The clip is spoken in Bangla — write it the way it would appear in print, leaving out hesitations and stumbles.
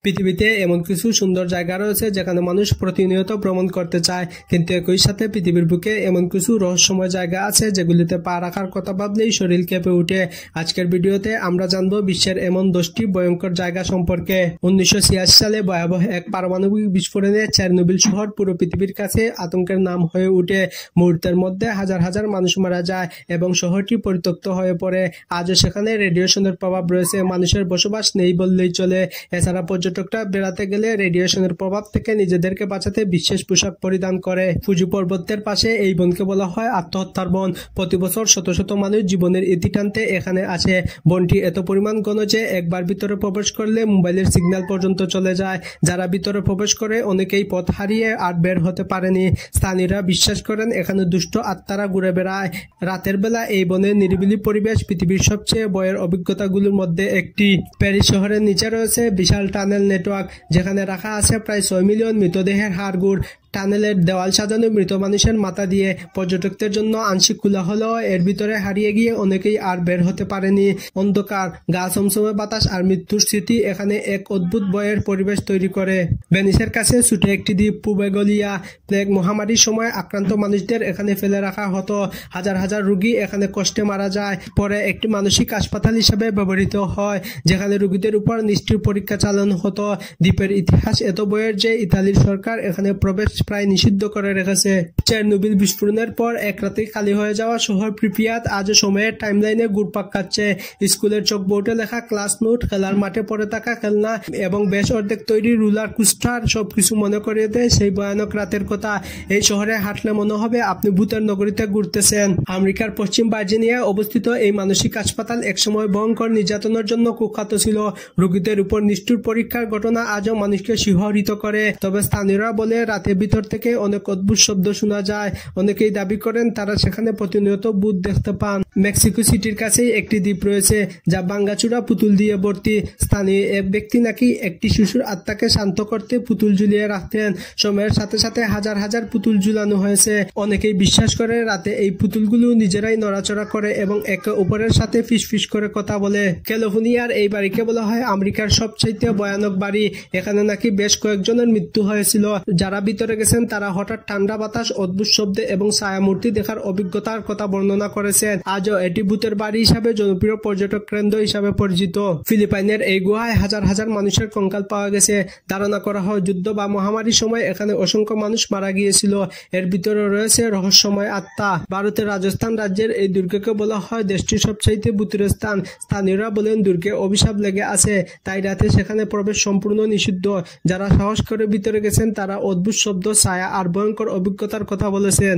পৃথিবীতে এমন কিছু সুন্দর জায়গা রয়েছে যেখানে মানুষ প্রতিনিয়ত ভ্রমণ করতে চায়, কিন্তু একই সাথে পৃথিবীর বুকে এমন কিছু রহস্যময় জায়গা আছে যেগুলিতে পা রাখার কথা ভাবলেই শরীর কেঁপে ওঠে। আজকের ভিডিওতে আমরা জানবো বিশ্বের এমন 10টি ভয়ঙ্কর জায়গা সম্পর্কে। 1986 সালে ভয়াবহ এক পারমাণবিক বিস্ফোরণে চেরনোবিল শহর পুরো পৃথিবীর কাছে আতঙ্কের নাম হয়ে ওঠে। মুহূর্তের মধ্যে হাজার হাজার মানুষ মারা যায় এবং শহরটি পরিত্যক্ত হয়ে পড়ে। আজও সেখানে রেডিয়েশনের প্রভাব রয়েছে, মানুষের বসবাস নেই বললেই চলে। এছাড়া পর্যটকরা বেড়াতে গেলে রেডিয়েশনের প্রভাব থেকে নিজেদেরকে বাঁচাতে বিশেষ পোশাক পরিধান করে। ফুজি পর্বতের পাশে এই বনকে বলা হয় আত্মহত্যার বন। প্রতি বছর শত শত মানুষ জীবনের ইতি টানতে এখানে আসে। বনটি এত পরিমাণ ঘন যে একবার ভিতরে প্রবেশ করলে মোবাইলের সিগন্যাল পর্যন্ত চলে যায়। যারা ভিতরে প্রবেশ করে অনেকেই পথ হারিয়ে আর বের হতে পারেনি। স্থানীয়রা বিশ্বাস করেন এখানে দুষ্ট আত্মারা ঘুরে বেড়ায়। রাতের বেলা এই বনের নিরিবিলি পরিবেশ পৃথিবীর সবচেয়ে ভয়ের অভিজ্ঞতাগুলোর মধ্যে একটি। প্যারিস শহরের নিচে রয়েছে বিশাল টানেল নেটওয়ার্ক, যেখানে রাখা আছে প্রায় 6 মিলিয়ন মৃতদেহের হাড়গোড়। টানেলের দেওয়াল সাজানো মৃত মানুষের মাথা দিয়ে। পর্যটকদের জন্য আংশিক খোলা হলেও এর ভিতরে হারিয়ে গিয়ে অনেকেই আর বের হতে পারেনি। অন্ধকার, গা ছমছমে বাতাস আর মৃত্যুর স্মৃতি এখানে এক অদ্ভুত ভয়ের পরিবেশ তৈরি করে। ভেনিসের কাছে ছোট একটি দ্বীপ পুবেগলিয়া। প্লেগ মহামারীর সময় আক্রান্ত মানুষদের এখানে ফেলে রাখা হতো। হাজার হাজার রোগী এখানে কষ্টে মারা যায়। পরে একটি মানসিক হাসপাতাল হিসেবে ব্যবহৃত হয়, যেখানে রোগীদের উপর নিষ্ঠুর পরীক্ষা চালানো হতো। দ্বীপের ইতিহাস এত বয়ের যে ইতালির সরকার এখানে প্রবেশ প্রায় নিষিদ্ধ করে রেখেছে। চেরনোবিল বিস্ফোরণের পর এক রাতে খালি হয়ে যাওয়া শহর প্রিপিয়াত আজও সময়ের টাইমলাইনে ঘুরপাক খাচ্ছে। স্কুলের চকবোর্ডে লেখা ক্লাস নোট, খেলার মাঠে পড়ে থাকা খেলনা এবং বেশ অর্ধেক তৈরি রুলার কোস্টার সবকিছু মনে করিয়ে দেয় সেই ভয়ানক রাতের কথা। এই শহরে হাঁটলে মনে হবে আপনি ভূতের নগরীতে ঘুরতেছেন। আমেরিকার পশ্চিম ভার্জিনিয়ায় অবস্থিত এই মানসিক হাসপাতাল একসময় ভয়ঙ্কর নির্যাতনের জন্য কুখ্যাত ছিল। রোগীদের উপর নিষ্ঠুর পরীক্ষার ঘটনা আজও মানুষকে শিহরিত করে। তবে স্থানীয়রা বলে রাতের ভিতর থেকে অনেক অদ্ভুত শব্দ শোনা যায়। অনেকেই দাবি করেন তারা সেখানে প্রতিনিয়ত ভূত দেখতে পান। মেক্সিকো সিটির কাছেই একটি দ্বীপ রয়েছে যা ভাঙাচোরা পুতুল দিয়ে ভর্তি। স্থানীয় এক ব্যক্তি নাকি একটি শিশুর আত্মাকে শান্ত করতে পুতুল ঝুলিয়ে রাখতেন। সময়ের সাথে সাথে হাজার হাজার পুতুল ঝুলানো হয়েছে। অনেকেই বিশ্বাস করে রাতে এই পুতুলগুলো নিজেরাই নড়াচড়া করে এবং একে অপরের সাথে ফিসফিস করে কথা বলে। ক্যালিফোর্নিয়ার এই বাড়িকে বলা হয় আমেরিকার সবচাইতে ভয়ানক বাড়ি। এখানে নাকি বেশ কয়েকজনের মৃত্যু হয়েছিল। যারা ভিতরে গেছেন তারা হঠাৎ ঠান্ডা বাতাস, অদ্ভুত শব্দে এবং ছায়ামূর্তি দেখার অভিজ্ঞতার কথা বর্ণনা করেছেন। আজও এটি ভূতের বাড়ি হিসাবে জনপ্রিয় পর্যটক কেন্দ্র হিসাবে পরিচিত। ফিলিপাইনের এই গুহায় হাজার হাজার মানুষের কঙ্কাল পাওয়া গেছে। ধারণা করা হয় যুদ্ধ বা মহামারীর সময় এখানে অসংখ্য মানুষ মারা গিয়েছিল। এর ভিতরে রয়েছে রহস্যময় আত্মা। ভারতের রাজস্থান রাজ্যের এই দুর্গকে বলা হয় দেশটির সবচাইতে ভূতের স্থান। স্থানীয়রা বলেন দুর্গে অভিশাপ লেগে আছে, তাই রাতে সেখানে প্রবেশ সম্পূর্ণ নিষিদ্ধ। যারা সাহস করে ভিতরে গেছেন তারা অদ্ভুত শব্দ, ছায়া আর ভয়ঙ্কর অভিজ্ঞতার কথা বলেছেন।